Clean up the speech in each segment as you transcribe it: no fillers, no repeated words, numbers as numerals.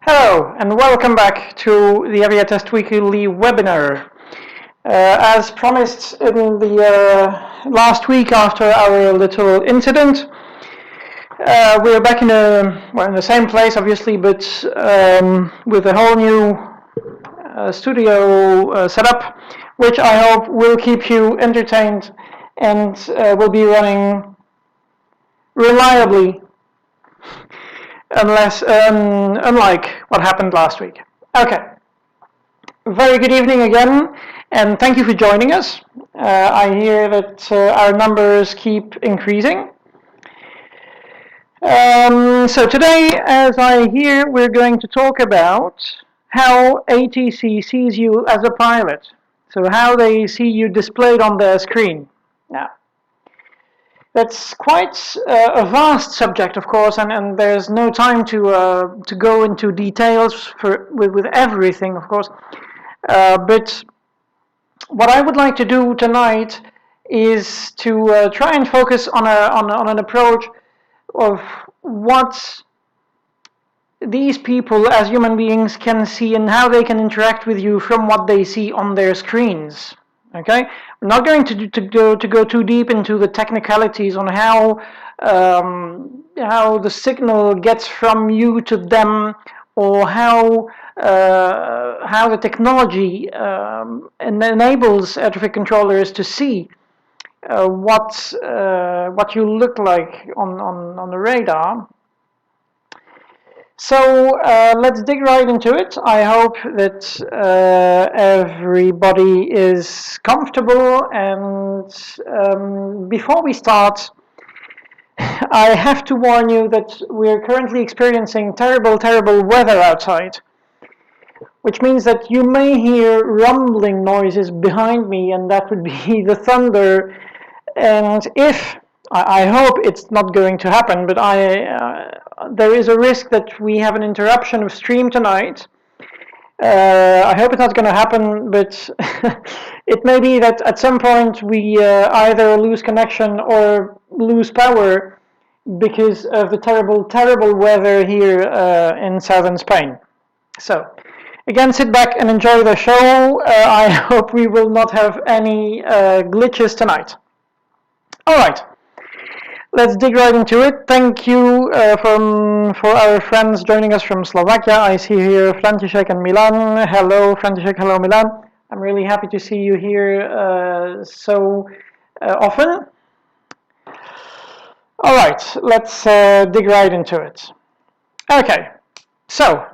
Hello and welcome back to the AVIAtest weekly webinar. As promised in the last week after our little incident, we're back in the same place obviously, but with a whole new studio setup, which I hope will keep you entertained and will be running reliably. Unlike what happened last week. Okay, very good evening again, and thank you for joining us. I hear that our numbers keep increasing. So today, as I hear, we're going to talk about how ATC sees you as a pilot. So how they see you displayed on their screen. Now, that's quite a vast subject, of course, and there's no time to go into details with everything, of course. But what I would like to do tonight is to try and focus on an approach of what these people as human beings can see and how they can interact with you from what they see on their screens. Okay, we're not going to go too deep into the technicalities on how the signal gets from you to them, or how the technology enables air traffic controllers to see what you look like on the radar. So let's dig right into it. I hope that everybody is comfortable, and before we start, I have to warn you that we're currently experiencing terrible weather outside, which means that you may hear rumbling noises behind me, and that would be the thunder. And I hope it's not going to happen, but there is a risk that we have an interruption of stream tonight. I hope it's not going to happen, but it may be that at some point we either lose connection or lose power because of the terrible weather here in southern Spain. So, again, sit back and enjoy the show. I hope we will not have any glitches tonight. All right. Let's dig right into it. Thank you for our friends joining us from Slovakia. I see here František and Milan. Hello, František. Hello, Milan. I'm really happy to see you here so often. All right, let's dig right into it. Okay, so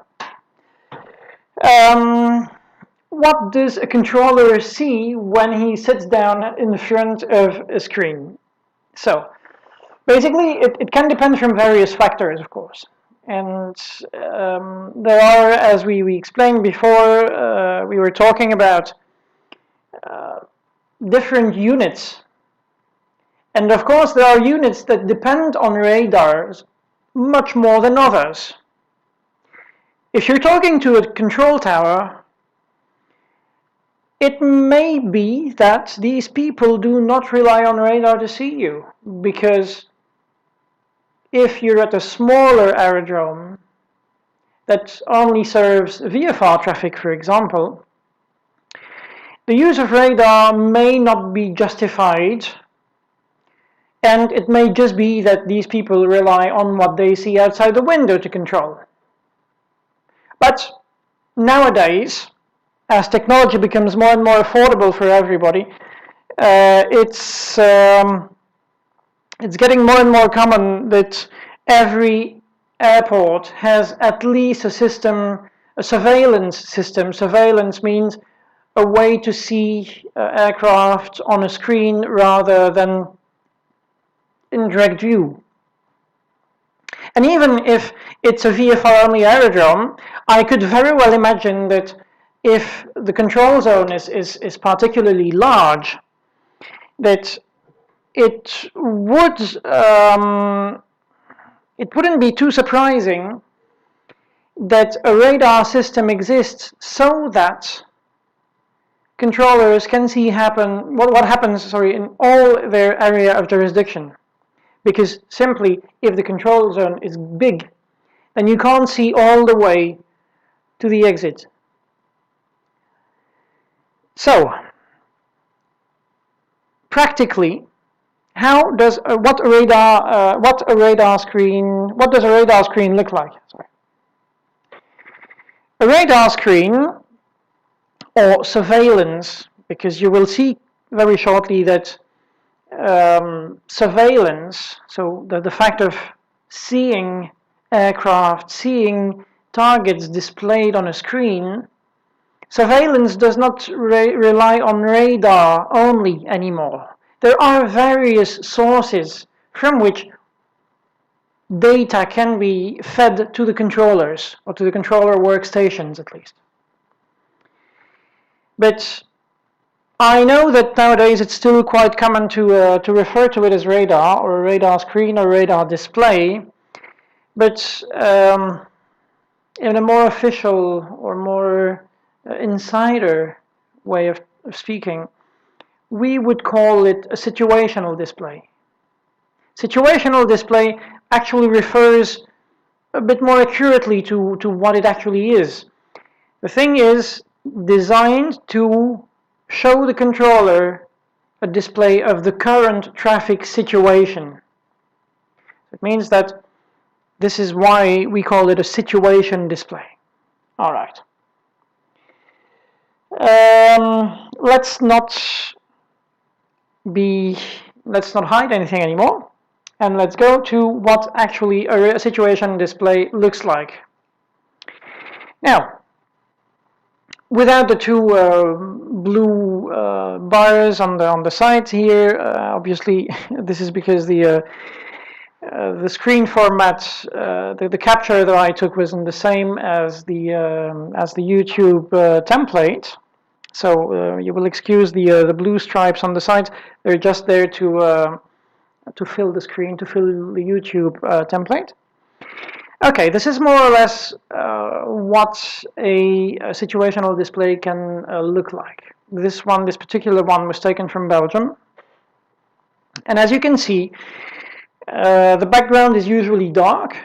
what does a controller see when he sits down in front of a screen? So, basically, it can depend from various factors, of course. And there are, as we explained before, we were talking about different units. And of course, there are units that depend on radars much more than others. If you're talking to a control tower, it may be that these people do not rely on radar to see you, because if you're at a smaller aerodrome that only serves VFR traffic, for example, the use of radar may not be justified, and it may just be that these people rely on what they see outside the window to control. But nowadays, as technology becomes more and more affordable for everybody, it's getting more and more common that every airport has at least a surveillance system. Surveillance means a way to see aircraft on a screen rather than in direct view. And even if it's a VFR-only aerodrome, I could very well imagine that if the control zone is particularly large, that it wouldn't be too surprising that a radar system exists so that controllers can see what happens in all their area of jurisdiction. Because simply, if the control zone is big, then you can't see all the way to the exit. So, practically, what does a radar screen look like? Sorry. A radar screen, or surveillance, because you will see very shortly that surveillance, so the fact of seeing aircraft, seeing targets displayed on a screen, surveillance does not rely on radar only anymore. There are various sources from which data can be fed to the controllers, or to the controller workstations at least. But I know that nowadays it's still quite common to refer to it as radar, or a radar screen, or radar display, but in a more official or more insider way of speaking, we would call it a situational display. Situational display actually refers a bit more accurately to what it actually is. The thing is designed to show the controller a display of the current traffic situation. It means that this is why we call it a situation display. All right. Let's not hide anything anymore, and let's go to what actually a situation display looks like. Now, without the two blue bars on the sides here, obviously this is because the screen format, the capture that I took wasn't the same as the YouTube template. So you will excuse the blue stripes on the sides. They're just there to fill the screen, to fill the YouTube template. Okay, this is more or less what a situational display can look like. This particular one was taken from Belgium. And as you can see, the background is usually dark.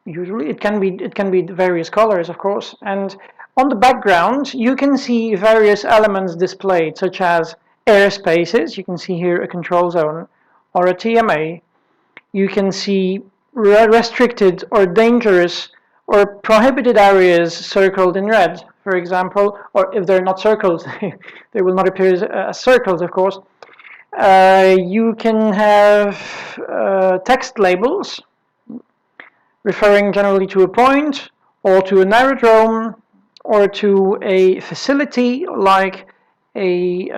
Usually, it can be various colors, of course. And on the background, you can see various elements displayed, such as airspaces. You can see here a control zone or a TMA. You can see restricted or dangerous or prohibited areas circled in red, for example, or if they're not circled, they will not appear as circles, of course. You can have text labels referring generally to a point, or to an aerodrome, or to a facility like a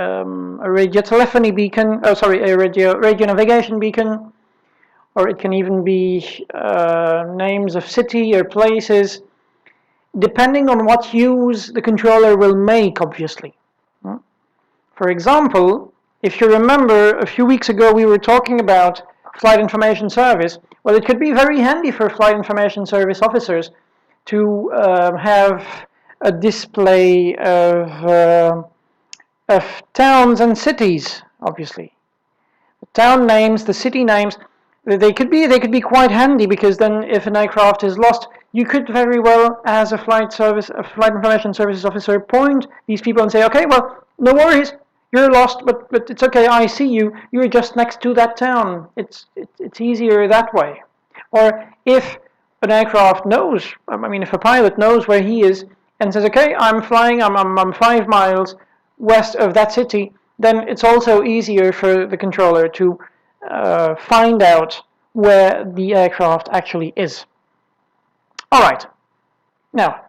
radio telephony beacon, a radio navigation beacon, or it can even be names of city or places, depending on what use the controller will make, obviously. For example, if you remember, a few weeks ago we were talking about flight information service. Well, it could be very handy for flight information service officers to have a display of towns and cities, obviously. The town names, the city names, they could be quite handy, because then if an aircraft is lost, you could very well, as a flight information services officer, point these people and say, okay, well, no worries, you're lost, but it's okay, I see you, you're just next to that town. It's easier that way. Or if an aircraft knows, if a pilot knows where he is and says, okay, I'm flying, I'm 5 miles west of that city, then it's also easier for the controller to find out where the aircraft actually is. All right. Now,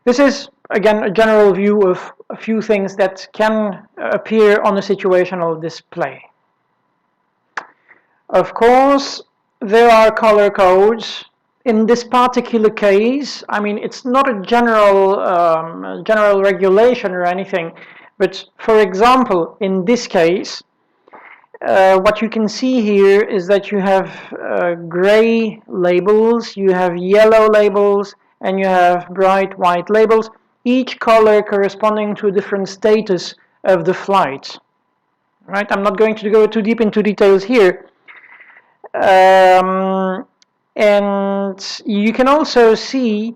this is, again, a general view of a few things that can appear on a situational display. Of course, there are color codes. In this particular case, it's not a general regulation or anything, but for example, in this case, what you can see here is that you have gray labels, you have yellow labels, and you have bright white labels, each color corresponding to a different status of the flight. Right? I'm not going to go too deep into details here. And you can also see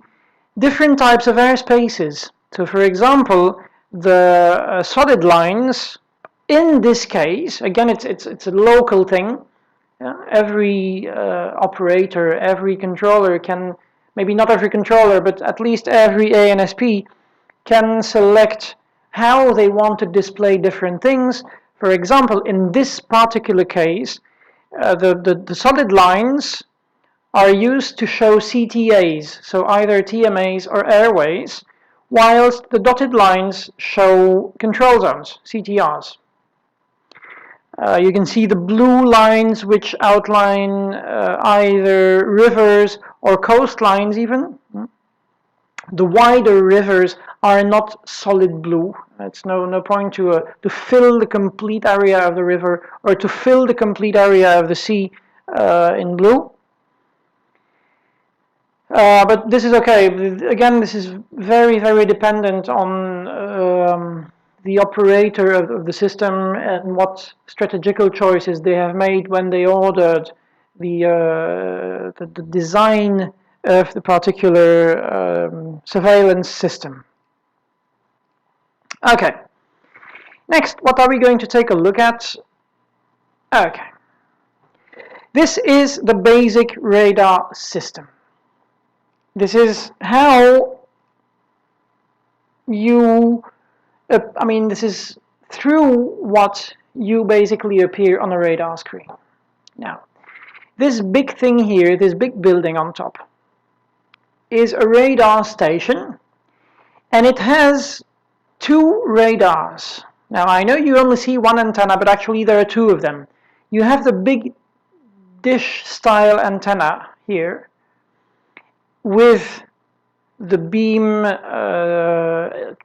different types of airspaces. So for example, the solid lines, in this case, again it's a local thing. Every operator, every controller can, maybe not every controller, but at least every ANSP can select how they want to display different things. For example, in this particular case, the solid lines are used to show CTAs, so either TMAs or airways, whilst the dotted lines show control zones, CTRs. You can see the blue lines which outline either rivers or coastlines even. The wider rivers are not solid blue. It's no point to fill the complete area of the river or to fill the complete area of the sea in blue. But this is okay. Again, this is very, very dependent on the operator of the system and what strategical choices they have made when they ordered the design of the particular surveillance system. Okay. Next, what are we going to take a look at? Okay. This is the basic radar system. This is how you, this is through what you basically appear on a radar screen. Now, this big thing here, this big building on top, is a radar station, and it has two radars. Now, I know you only see one antenna, but actually there are two of them. You have the big dish-style antenna here, with the beam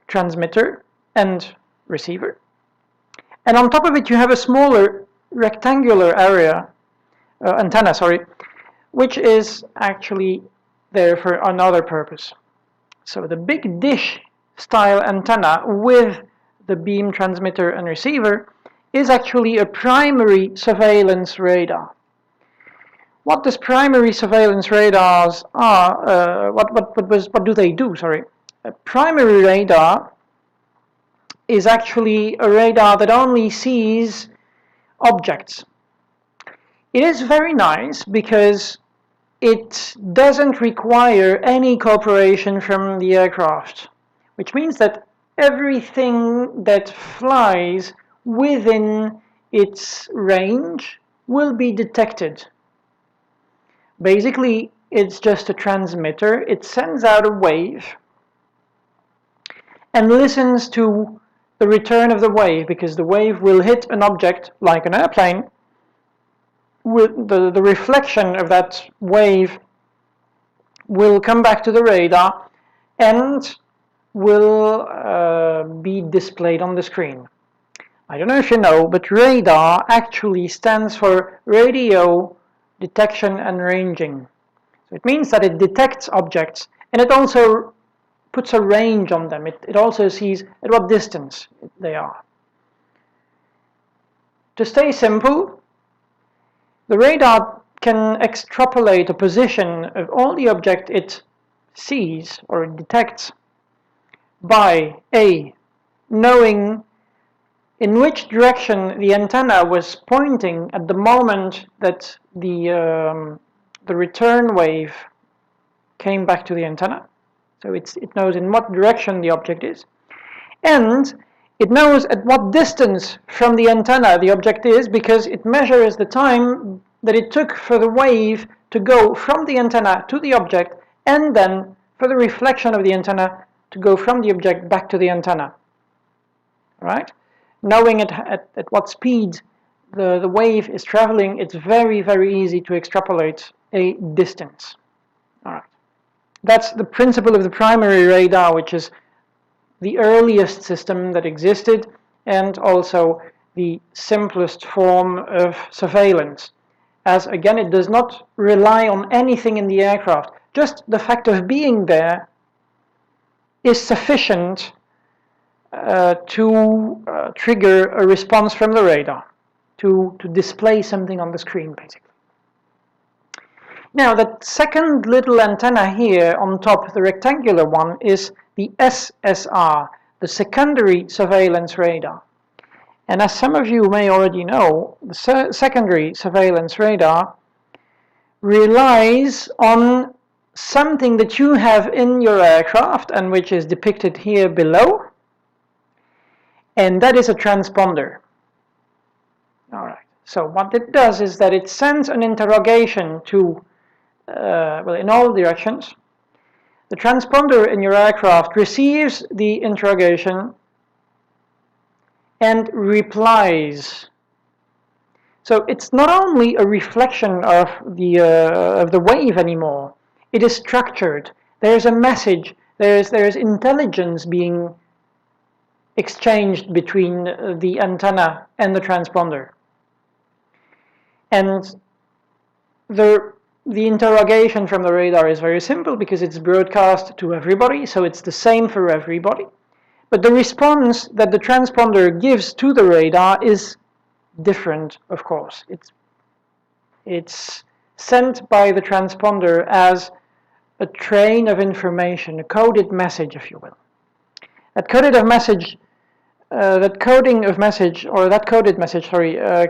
transmitter and receiver. And on top of it you have a smaller rectangular antenna, which is actually there for another purpose. So the big dish style antenna with the beam transmitter and receiver is actually a primary surveillance radar. What does primary surveillance radars are? What do they do? A primary radar is actually a radar that only sees objects. It is very nice because it doesn't require any cooperation from the aircraft, which means that everything that flies within its range will be detected. Basically, it's just a transmitter. It sends out a wave and listens to the return of the wave, because the wave will hit an object like an airplane. With the reflection of that wave will come back to the radar and will be displayed on the screen. I don't know if you know, but radar actually stands for radio detection and ranging. So it means that it detects objects, and it also puts a range on them. It also sees at what distance they are. To stay simple, the radar can extrapolate a position of all the object it sees or detects by A, knowing in which direction the antenna was pointing at the moment that the return wave came back to the antenna. So it knows in what direction the object is. And it knows at what distance from the antenna the object is, because it measures the time that it took for the wave to go from the antenna to the object, and then for the reflection of the antenna to go from the object back to the antenna. Right? Knowing at what speed the wave is traveling, it's very, very easy to extrapolate a distance. All right. That's the principle of the primary radar, which is the earliest system that existed and also the simplest form of surveillance. As again, it does not rely on anything in the aircraft. Just the fact of being there is sufficient to trigger a response from the radar, to display something on the screen, basically. Now, that second little antenna here on top, the rectangular one, is the SSR, the secondary surveillance radar. And as some of you may already know, the secondary surveillance radar relies on something that you have in your aircraft and which is depicted here below, and that is a transponder. All right. So what it does is that it sends an interrogation to, well, in all directions. The transponder in your aircraft receives the interrogation and replies. So it's not only a reflection of the wave anymore. It is structured. There's a message. There's intelligence being exchanged between the antenna and the transponder. And the interrogation from the radar is very simple because it's broadcast to everybody, so it's the same for everybody. But the response that the transponder gives to the radar is different, of course. It's sent by the transponder as a train of information, a coded message, if you will. That coded message,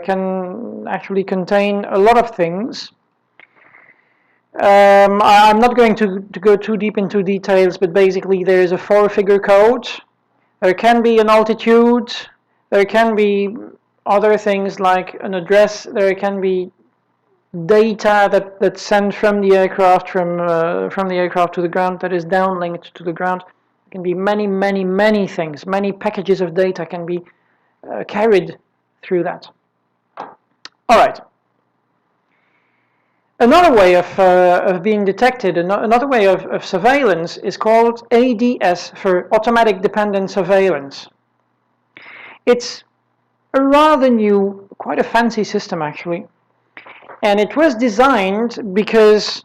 can actually contain a lot of things. I'm not going to go too deep into details, but basically there is a 4-figure code. There can be an altitude. There can be other things like an address. There can be data that's sent from the aircraft from the aircraft to the ground that is downlinked to the ground. There can be many things. Many packages of data can be carried through that. All right. Another way of being detected, another way of surveillance is called ADS, for Automatic Dependent Surveillance. It's a rather new, quite a fancy system actually, and it was designed because,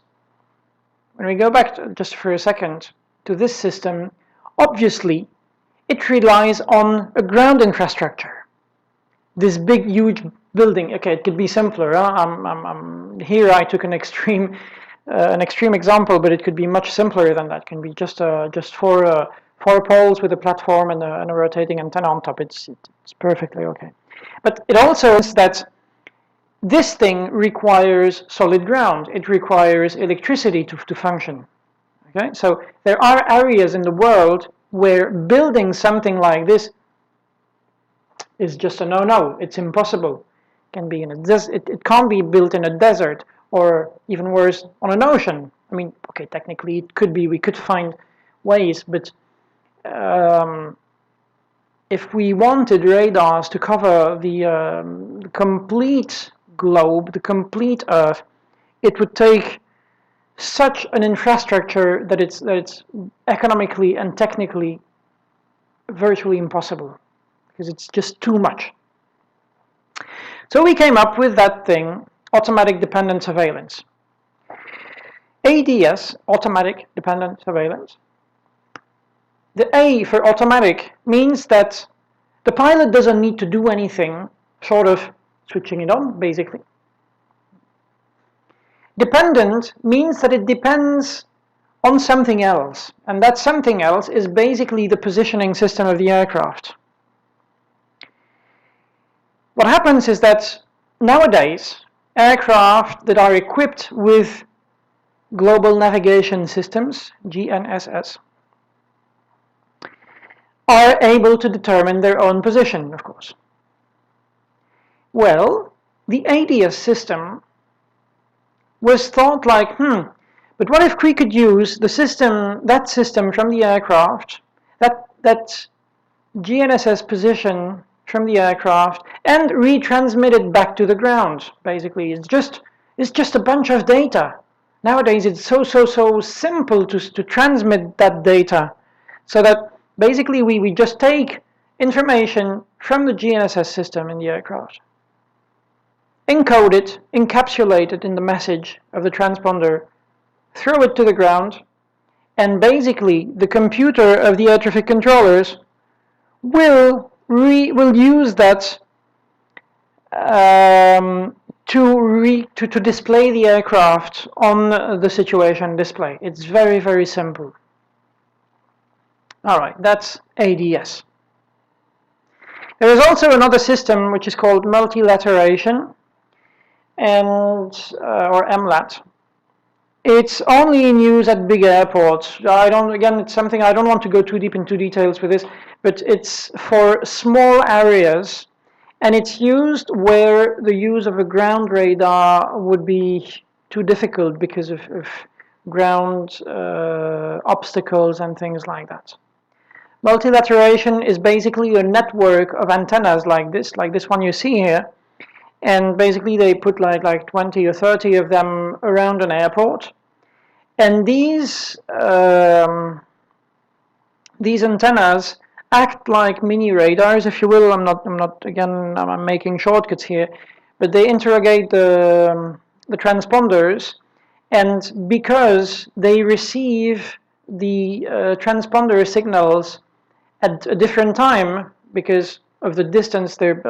when we go back just for a second to this system, obviously it relies on a ground infrastructure. This big, huge building. Okay, it could be simpler. Here I took an extreme example, but it could be much simpler than that. It can be just four poles with a platform and a rotating antenna on top. It's perfectly okay. But it also is that this thing requires solid ground. It requires electricity to function. Okay, so there are areas in the world where building something like this is just a no-no. It's impossible. It can be in a it can't be built in a desert, or even worse, on an ocean. I mean, okay, technically it could be. We could find ways, but if we wanted radars to cover the complete globe, the complete Earth, it would take such an infrastructure that it's economically and technically virtually impossible, because it's just too much. So we came up with that thing, Automatic Dependent Surveillance. ADS, Automatic Dependent Surveillance. The A for automatic means that the pilot doesn't need to do anything, short of switching it on, basically. Dependent means that it depends on something else, and that something else is basically the positioning system of the aircraft. What happens is that nowadays, aircraft that are equipped with global navigation systems, GNSS, are able to determine their own position, of course. Well, the ADS system was thought like, but what if we could use that system from the aircraft, that GNSS position from the aircraft, and retransmit it back to the ground. Basically, it's just a bunch of data. Nowadays, it's so simple to transmit that data, so that basically we just take information from the GNSS system in the aircraft, encode it, encapsulate it in the message of the transponder, throw it to the ground, and basically the computer of the air traffic controllers will use that to display the aircraft on the situation display. It's very, very simple. All right, that's ADS. There is also another system which is called multilateration, and or MLAT. It's only in use at big airports. Again, it's something I don't want to go too deep into details with this, but it's for small areas, and it's used where the use of a ground radar would be too difficult because of ground obstacles and things like that. Multilateration is basically a network of antennas like this one you see here, and basically they put like 20 or 30 of them around an airport, and these antennas act like mini radars, if you will. I'm making shortcuts here, but they interrogate the transponders, and because they receive the transponder signals at a different time because of the distance, they're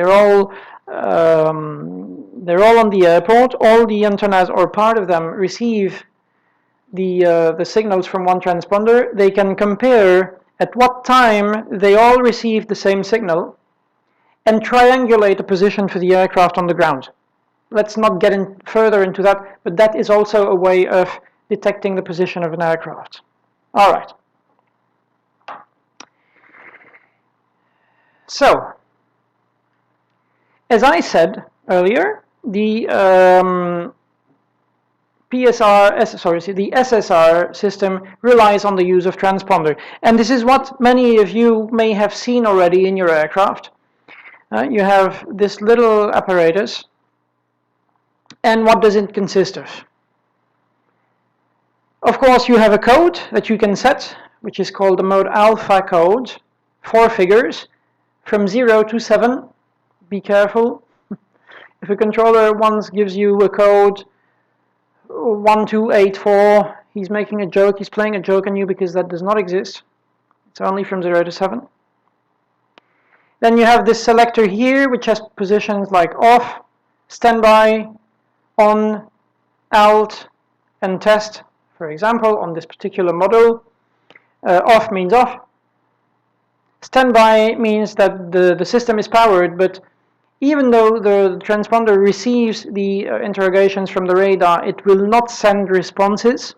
all on the airport. All the antennas, or part of them, receive the signals from one transponder. They can compare at what time they all receive the same signal and triangulate a position for the aircraft on the ground. Let's not get further into that, but that is also a way of detecting the position of an aircraft. All right. So, as I said earlier, the the SSR system relies on the use of transponder, and this is what many of you may have seen already in your aircraft. You have this little apparatus, and what does it consist of? Of course, you have a code that you can set, which is called the mode alpha code, 4 figures, from 0 to 7. Be careful. If a controller once gives you a code 1284, he's making a joke, he's playing a joke on you, because that does not exist. It's only from 0 to 7. Then you have this selector here, which has positions like off, standby, on, alt, and test. For example, on this particular model, off means off. Standby means that the system is powered, but even though the transponder receives the interrogations from the radar, it will not send responses.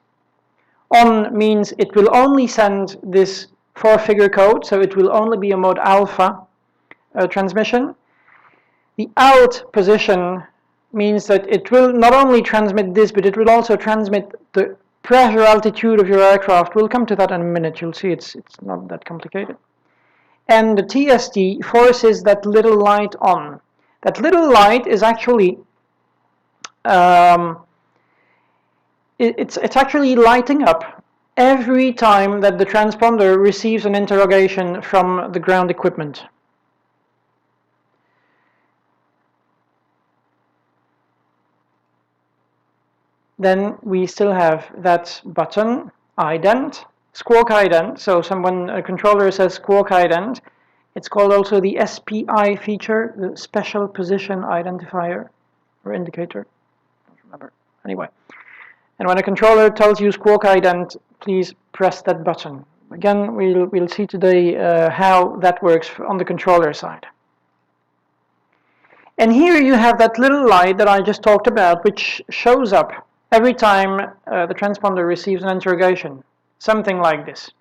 On means it will only send this 4-figure code, so it will only be a mode alpha transmission. The alt position means that it will not only transmit this, but it will also transmit the pressure altitude of your aircraft. We'll come to that in a minute. You'll see it's not that complicated. And the TST forces that little light on. That little light is actually it's actually lighting up every time that the transponder receives an interrogation from the ground equipment. Then we still have that button, ident, squawk ident. So when a controller says squawk ident, it's called also the SPI feature, the special position identifier or indicator. I don't remember. Anyway. And when a controller tells you squawk ident, please press that button. Again, we'll see today how that works on the controller side. And here you have that little light that I just talked about, which shows up every time the transponder receives an interrogation. Something like this.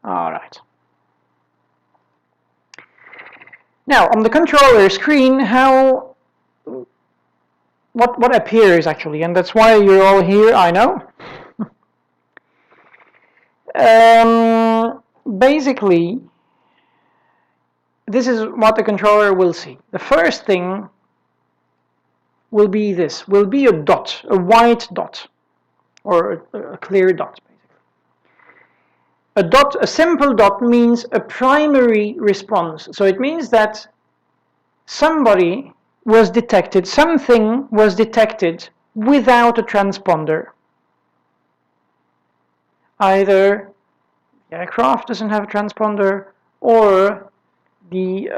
All right. Now, on the controller screen, what appears actually, and that's why you're all here, I know. Basically, this is what the controller will see. The first thing will be this, will be a dot, a white dot, or a clear dot, basically. A dot, a simple dot, means a primary response. So it means that something was detected without a transponder. Either the aircraft doesn't have a transponder, or the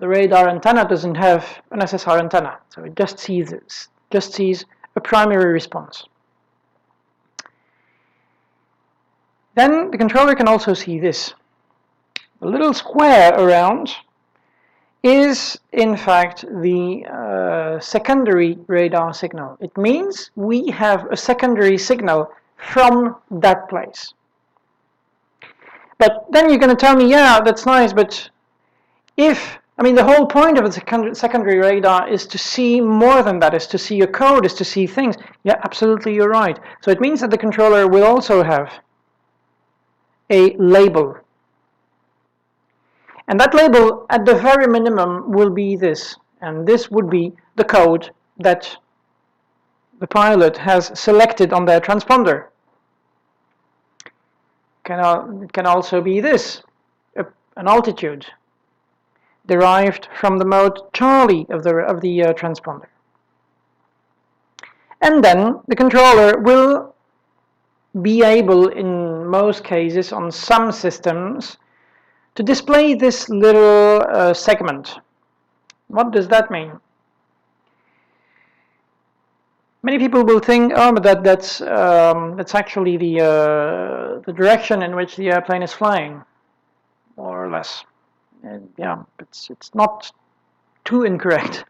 radar antenna doesn't have an SSR antenna, so it just sees a primary response. Then the controller can also see this. The little square around is in fact the secondary radar signal. It means we have a secondary signal from that place. But then you're going to tell me, yeah, that's nice, but the whole point of a secondary radar is to see more than that, is to see a code, is to see things. Yeah, absolutely, you're right. So it means that the controller will also have a label. And that label, at the very minimum, will be this. And this would be the code that the pilot has selected on their transponder. It can also be this, an altitude derived from the mode Charlie of the transponder. And then the controller will be able, in most cases, on some systems, to display this little segment. What does that mean? Many people will think, oh, but that's actually the direction in which the airplane is flying, more or less. And yeah, it's not too incorrect.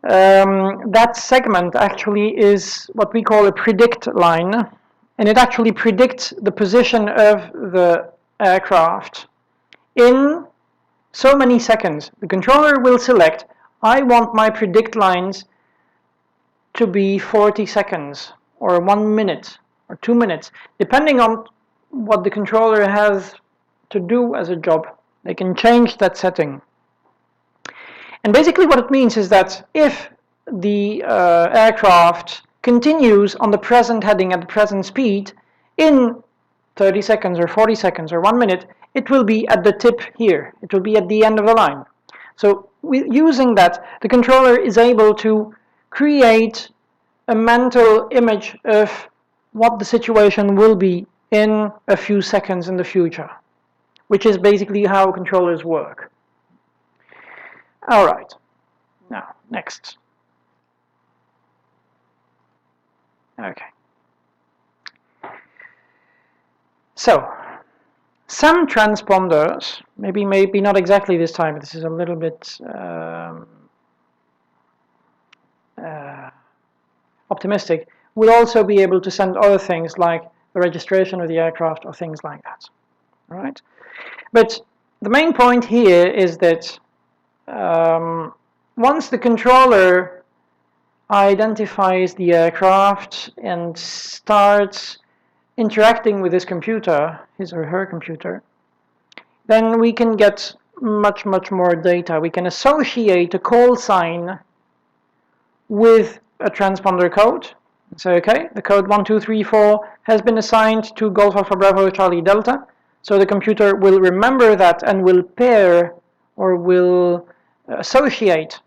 That segment actually is what we call a predict line, and it actually predicts the position of the aircraft in so many seconds. The controller will select, I want my predict lines to be 40 seconds, or 1 minute, or 2 minutes, depending on what the controller has to do as a job. They can change that setting. And basically what it means is that if the aircraft continues on the present heading at the present speed in 30 seconds or 40 seconds or 1 minute, it will be at the tip here. It will be at the end of the line. So using that, the controller is able to create a mental image of what the situation will be in a few seconds in the future, which is basically how controllers work. All right, now next. Okay. So, some transponders, maybe not exactly this time, this is a little bit optimistic, will also be able to send other things like the registration of the aircraft or things like that. All right? But the main point here is that once the controller identifies the aircraft and starts interacting with his computer, his or her computer, then we can get much more data. We can associate a call sign with a transponder code. So, okay, the code 1234 has been assigned to Golf Alpha Bravo Charlie Delta. So the computer will remember that and will pair or will associate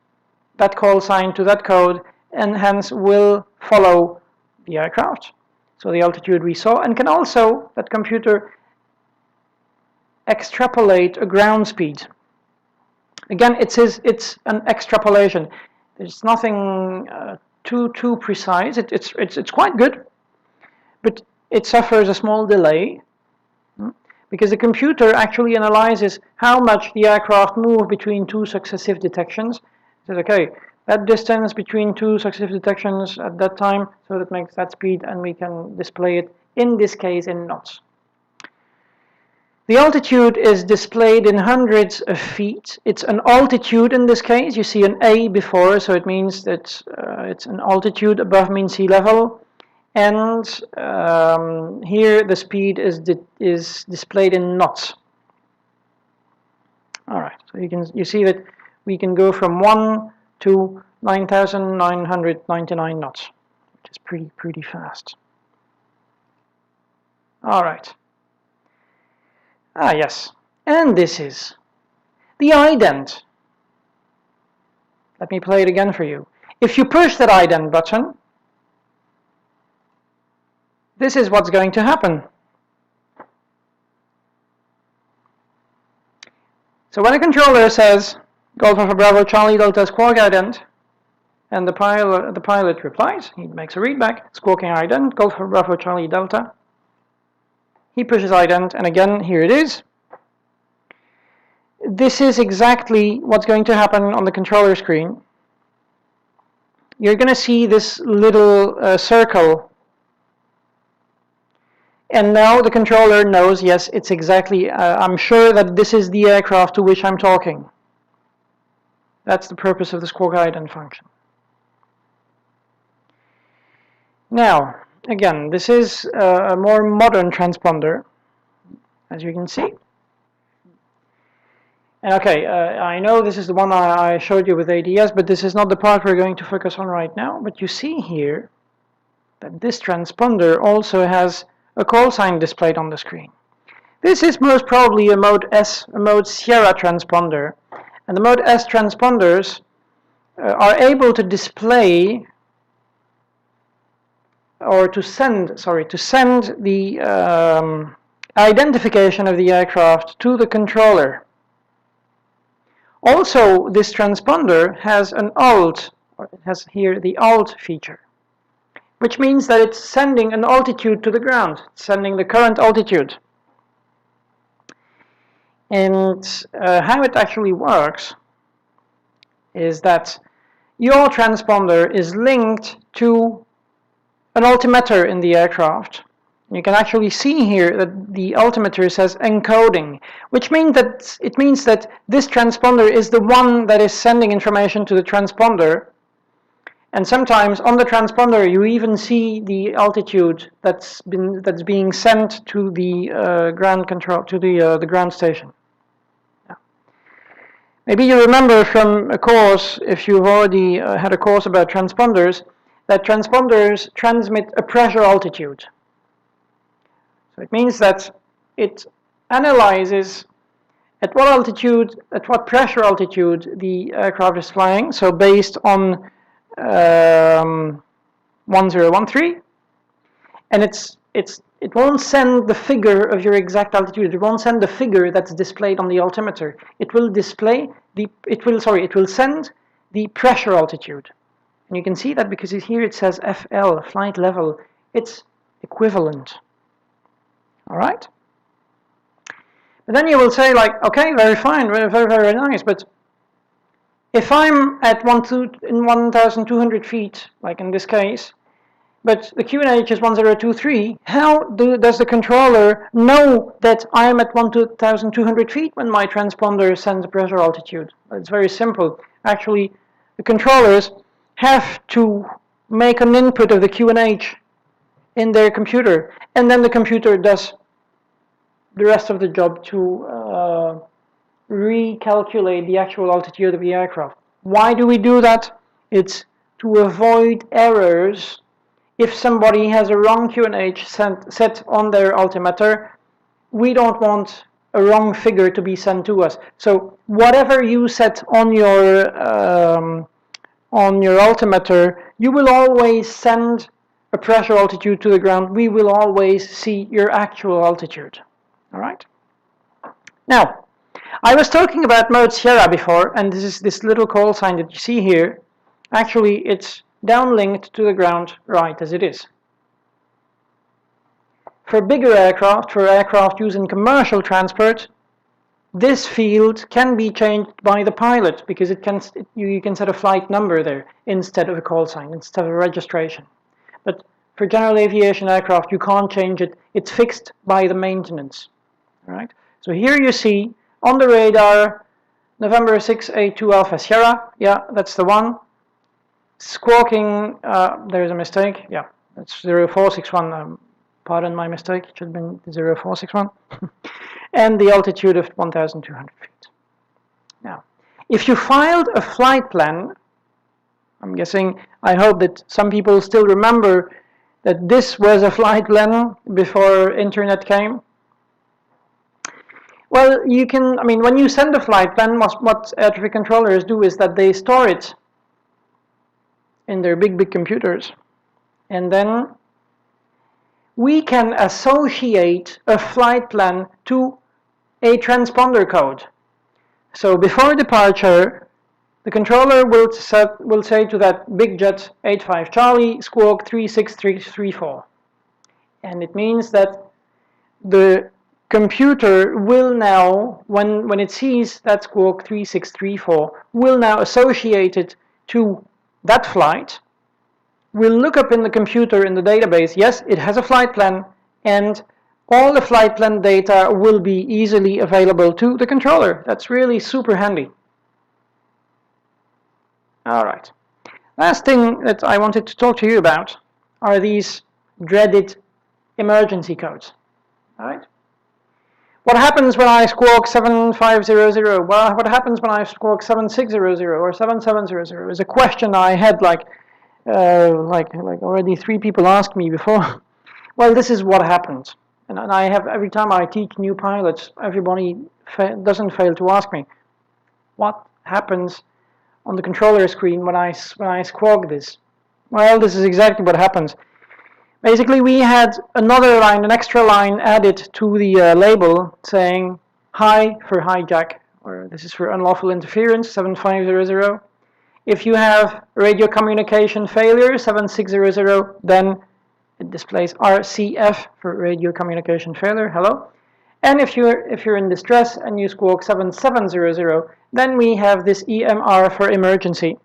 that call sign to that code, and hence will follow the aircraft. So the altitude we saw, and can also, that computer, extrapolate a ground speed. Again, it's an extrapolation. There's nothing too precise. It's quite good, but it suffers a small delay because the computer actually analyzes how much the aircraft moved between two successive detections. It says, okay, that distance between two successive detections at that time, so that makes that speed, and we can display it, in this case, in knots. The altitude is displayed in hundreds of feet. It's an altitude in this case. You see an A before, so it means that it's an altitude above mean sea level. And here the speed is displayed in knots. All right, so you see that we can go from 1 to 9,999 knots, which is pretty fast. All right. Ah, yes, and this is the ident. Let me play it again for you. If you push that ident button, this is what's going to happen. So when the controller says Golf Alpha Bravo Charlie Delta squawk ident, and the pilot replies, he makes a readback, squawking ident, Golf Alpha Bravo Charlie Delta. He pushes ident, and again, here it is. This is exactly what's going to happen on the controller screen. You're going to see this little circle, and now the controller knows, yes, it's exactly, I'm sure that this is the aircraft to which I'm talking. That's the purpose of the squawk ident function. Now, again, this is a more modern transponder, as you can see. And okay, I know this is the one I showed you with ADS, but this is not the part we're going to focus on right now. But you see here that this transponder also has a call sign displayed on the screen. This is most probably a mode S, a mode Sierra transponder. And the mode S transponders are able to display or to send the identification of the aircraft to the controller. Also, this transponder has an alt, or it has here the alt feature, which means that it's sending an altitude to the ground, sending the current altitude. And how it actually works is that your transponder is linked to an altimeter in the aircraft. You can actually see here that the altimeter says encoding, which means that this transponder is the one that is sending information to the transponder. And sometimes on the transponder you even see the altitude that's being sent to the ground control, to the ground station. Yeah. Maybe you remember from a course, if you've already had a course about transponders, that transponders transmit a pressure altitude. So it means that it analyzes at what altitude, at what pressure altitude the aircraft is flying. So based on 1013, and it won't send the figure of your exact altitude. It won't send the figure that's displayed on the altimeter. It will send the pressure altitude. And you can see that because here it says FL, flight level. It's equivalent. All right? But then you will say, like, okay, very fine, very, very nice, but if I'm at 1,200 feet, like in this case, but the QNH is 1023, how does the controller know that I'm at 1,200 feet when my transponder sends a pressure altitude? It's very simple. Actually, the controllers have to make an input of the QNH in their computer, and then the computer does the rest of the job to recalculate the actual altitude of the aircraft. Why do we do that? It's to avoid errors. If somebody has a wrong QNH set on their altimeter, we don't want a wrong figure to be sent to us. So whatever you set on your altimeter, you will always send a pressure altitude to the ground. We will always see your actual altitude. All right? Now, I was talking about mode Sierra before, and this is this little call sign that you see here. Actually, it's downlinked to the ground right as it is. For bigger aircraft, for aircraft used in commercial transport, this field can be changed by the pilot because you can set a flight number there instead of a call sign, instead of a registration. But for general aviation aircraft, you can't change it. It's fixed by the maintenance. All right? So here you see on the radar, November 682 Alpha Sierra. Yeah, that's the one. Squawking, there's a mistake. Yeah, that's 0461. Pardon my mistake. It should have been 0461. And the altitude of 1,200 feet. Now, if you filed a flight plan, I'm guessing, I hope that some people still remember that this was a flight plan before internet came. Well, you can, when you send a flight plan, what air traffic controllers do is that they store it in their big computers. And then we can associate a flight plan to a transponder code. So before departure, the controller will say to that big jet 85 Charlie, squawk 36334. And it means that the computer will now, when it sees that squawk 3634, will now associate it to that flight. We'll look up in the computer in the database, yes, it has a flight plan, and all the flight plan data will be easily available to the controller. That's really super handy. Alright. Last thing that I wanted to talk to you about are these dreaded emergency codes. Alright? What happens when I squawk 7500? Well, what happens when I squawk 7600 or 7700 is a question I had like already 3 people asked me before. Well, this is what happens. And I have, every time I teach new pilots, everybody doesn't fail to ask me, what happens on the controller screen when I squawk this? Well, this is exactly what happens. Basically, we had another line, an extra line added to the label saying hi for hijack, or this is for unlawful interference, 7500. If you have radio communication failure, 7600, then it displays RCF for radio communication failure, hello. And if you're in distress and you squawk 7700, then we have this EMR for emergency.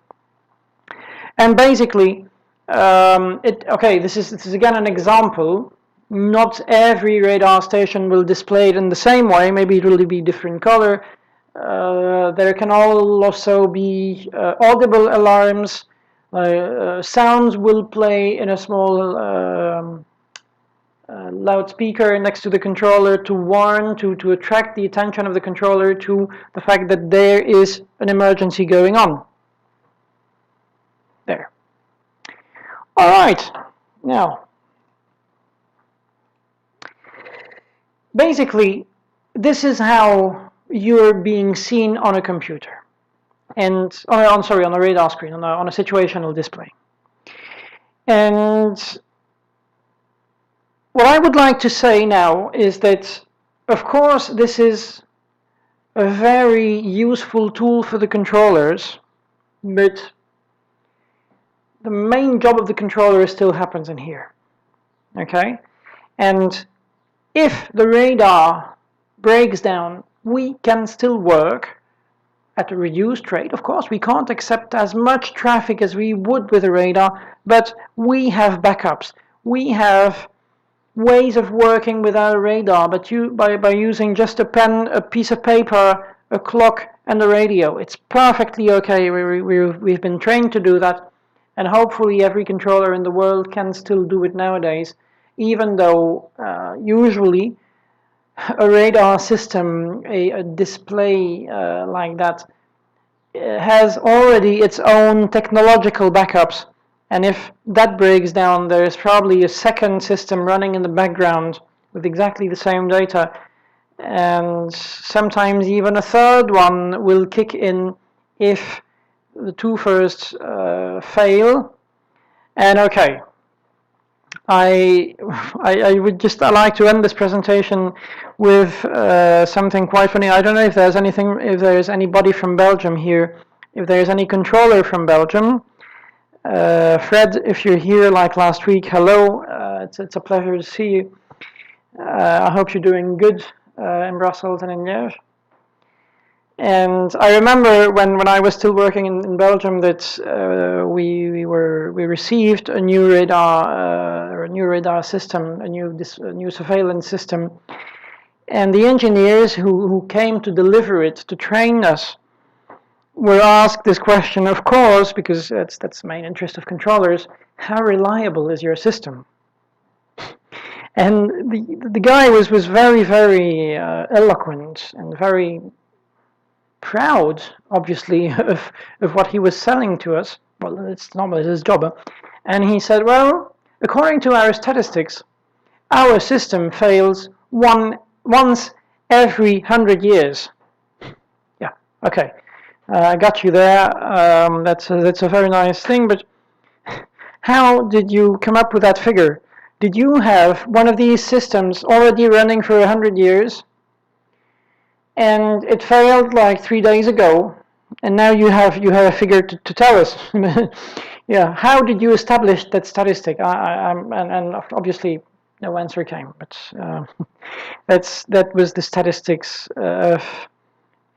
And basically, this is again an example. Not every radar station will display it in the same way. Maybe it will be different color. There can also be audible alarms. Sounds will play in a small loudspeaker next to the controller to warn, to attract the attention of the controller to the fact that there is an emergency going on. There. Alright, now, basically, this is how you're being seen on a computer, and on a radar screen, on a situational display. And what I would like to say now is that, of course, this is a very useful tool for the controllers, but the main job of the controller still happens in here. Okay? And if the radar breaks down, we can still work at a reduced rate. Of course, we can't accept as much traffic as we would with a radar, but we have backups. We have ways of working without a radar, but by using just a pen, a piece of paper, a clock, and a radio. It's perfectly okay. We've been trained to do that. And hopefully every controller in the world can still do it nowadays, even though usually a radar system, a display like that, has already its own technological backups. And if that breaks down, there is probably a second system running in the background with exactly the same data. And sometimes even a third one will kick in if the 2 first fail. And okay, I would like to end this presentation with something quite funny. I don't know if there's anybody from Belgium here, if there's any controller from Belgium. Fred, if you're here like last week, hello. It's a pleasure to see you. I hope you're doing good in Brussels and in Liège. And I remember when I was still working in Belgium that we received a new radar system, a new surveillance system, and the engineers who came to deliver it, to train us, were asked this question, of course, because that's the main interest of controllers: how reliable is your system? And the guy was very, very eloquent and very proud, obviously, of what he was selling to us. Well, it's not his job. And he said, well, according to our statistics, our system fails once every 100 years. Yeah, okay. I got you there. That's a very nice thing, but how did you come up with that figure? Did you have one of these systems already running for 100 years? and it failed like 3 days ago, and now you have a figure to tell us. Yeah, how did you establish that statistic? And obviously no answer came, but that was the statistics of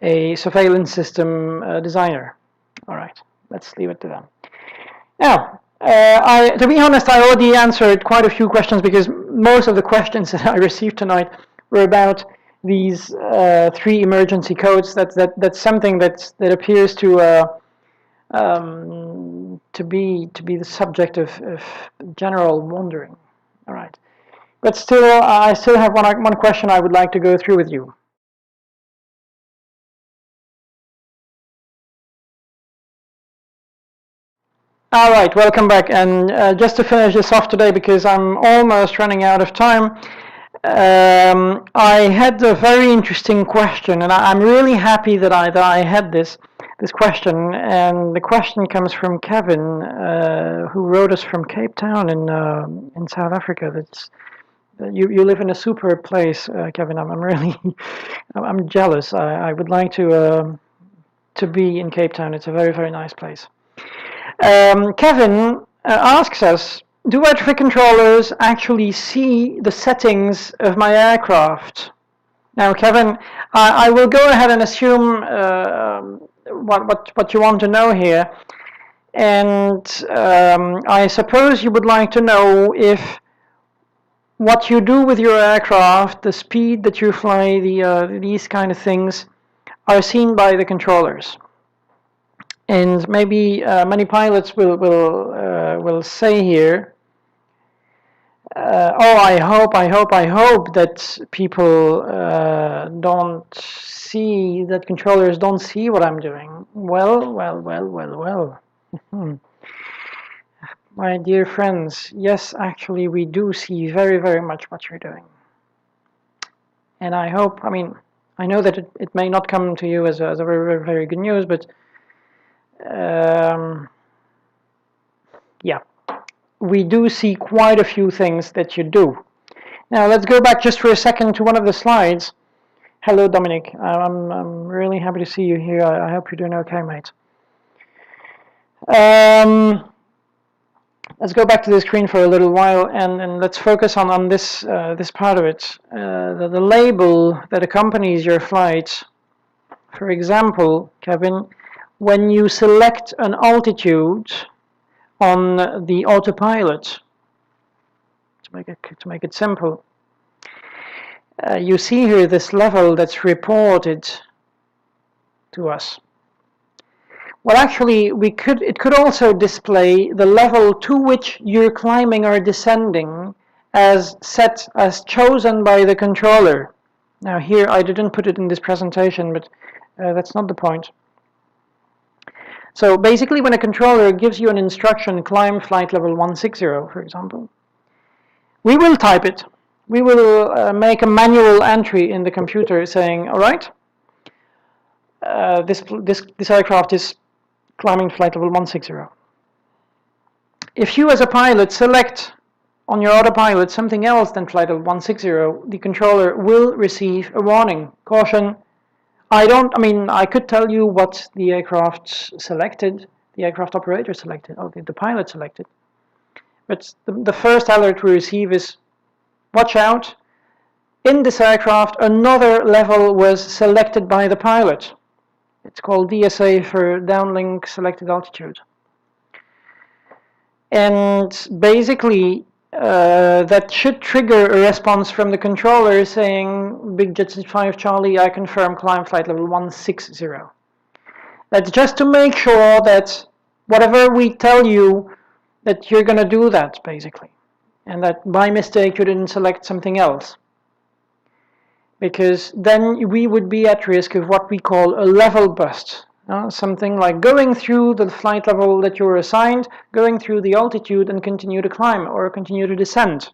a surveillance system designer. All right, let's leave it to them. Now, to be honest, I already answered quite a few questions because most of the questions that I received tonight were about these three emergency codes. That's something that appears to be the subject of general wondering. All right, but still, I still have one question I would like to go through with you. All right, welcome back. And just to finish this off today, because I'm almost running out of time, I had a very interesting question, and I'm really happy that I had this question. And the question comes from Kevin, who wrote us from Cape Town in South Africa. You live in a super place, Kevin. I'm really I'm jealous. I would like to be in Cape Town. It's a very nice place. Kevin asks us, do air traffic controllers actually see the settings of my aircraft? Now, Kevin, I will go ahead and assume what you want to know here. And I suppose you would like to know if what you do with your aircraft, the speed that you fly, these kind of things, are seen by the controllers. And maybe many pilots will say here, "Oh, I hope that people don't see, that controllers don't see what I'm doing." Well. My dear friends, yes, actually, we do see very much what you're doing. And I hope, I know that it may not come to you as a very good news, but yeah, we do see quite a few things that you do. Now let's go back just for a second to one of the slides. Hello, Dominic. I'm really happy to see you here. I hope you're doing okay, mate. Let's go back to the screen for a little while and let's focus on this this part of it. The label that accompanies your flight. For example, Kevin, when you select an altitude on the autopilot, to make it simple, you see here this level that's reported to us. Well, actually, it could also display the level to which you're climbing or descending as chosen by the controller. Now here, I didn't put it in this presentation, but that's not the point. So basically, when a controller gives you an instruction, climb flight level 160, for example, we will type it. We will make a manual entry in the computer saying, all right, this aircraft is climbing flight level 160. If you as a pilot select on your autopilot something else than flight level 160, the controller will receive a warning. Caution. I could tell you what the aircraft selected, the aircraft operator selected, or the pilot selected. But the first alert we receive is, watch out, in this aircraft another level was selected by the pilot. It's called DSA for downlink selected altitude. And basically, that should trigger a response from the controller saying, Big Jet 5 Charlie, I confirm climb flight level 160. That's just to make sure that whatever we tell you, that you're going to do that, basically. And that by mistake you didn't select something else. Because then we would be at risk of what we call a level bust. Something like going through the flight level that you were assigned, going through the altitude and continue to climb or continue to descend.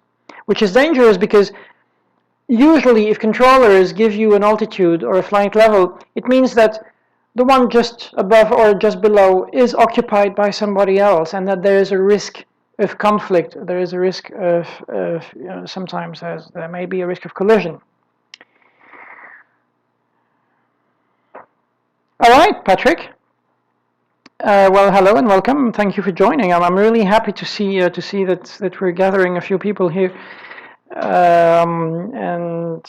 Which is dangerous because usually if controllers give you an altitude or a flight level, it means that the one just above or just below is occupied by somebody else and that there is a risk of conflict. There is a risk of sometimes there may be a risk of collision. All right, Patrick. Well, hello and welcome. Thank you for joining. I'm really happy to see that we're gathering a few people here, and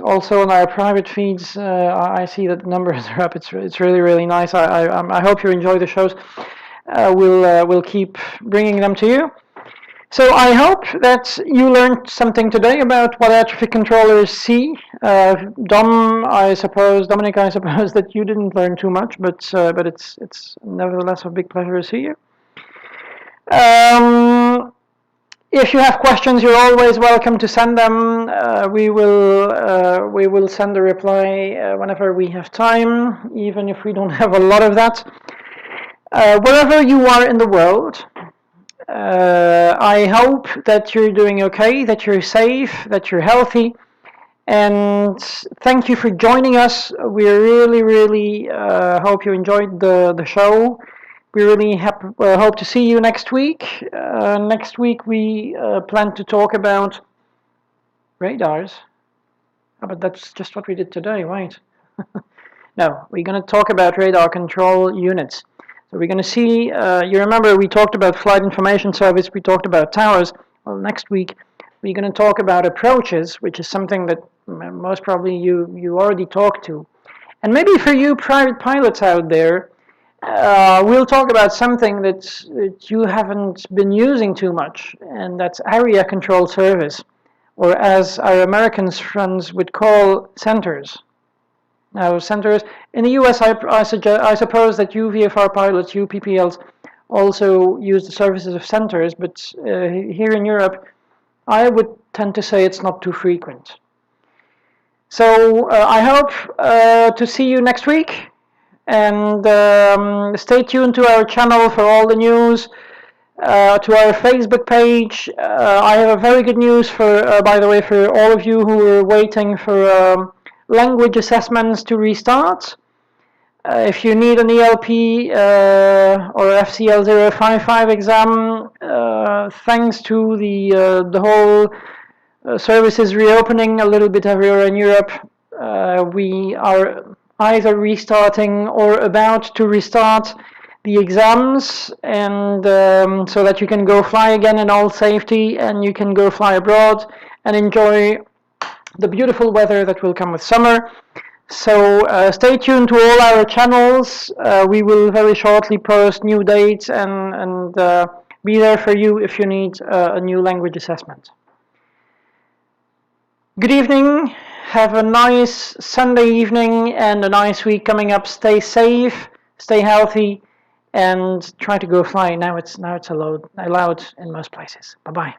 also on our private feeds, I see that the numbers are up. It's really nice. I hope you enjoy the shows. We'll keep bringing them to you. So I hope that you learned something today about what air traffic controllers see. Dominic, I suppose that you didn't learn too much, but it's nevertheless a big pleasure to see you. If you have questions, you're always welcome to send them. We will send a reply whenever we have time, even if we don't have a lot of that. Wherever you are in the world. I hope that you're doing okay, that you're safe, that you're healthy, and thank you for joining us. We really hope you enjoyed the show. We really hope to see you next week. Next week we plan to talk about radars. Oh, but that's just what we did today, right? No, we're going to talk about radar control units. So we're going to see, you remember we talked about flight information service, we talked about towers. Well, next week we're going to talk about approaches, which is something that most probably you already talked to. And maybe for you private pilots out there, we'll talk about something that you haven't been using too much, and that's area control service, or as our American friends would call centers. Now, centers in the US, I suppose that you VFR pilots, you PPLs, also use the services of centers, but here in Europe, I would tend to say it's not too frequent. So I hope to see you next week, and stay tuned to our channel for all the news, to our Facebook page. I have a very good news for, by the way, for all of you who are waiting for language assessments to restart. If you need an ELP or FCL 055 exam, thanks to the whole services reopening a little bit everywhere in Europe, we are either restarting or about to restart the exams, and so that you can go fly again in all safety, and you can go fly abroad and enjoy the beautiful weather that will come with summer. So stay tuned to all our channels. We will very shortly post new dates and be there for you if you need a new language assessment. Good evening. Have a nice Sunday evening and a nice week coming up. Stay safe, stay healthy, and try to go fly. Now it's allowed in most places. Bye-bye.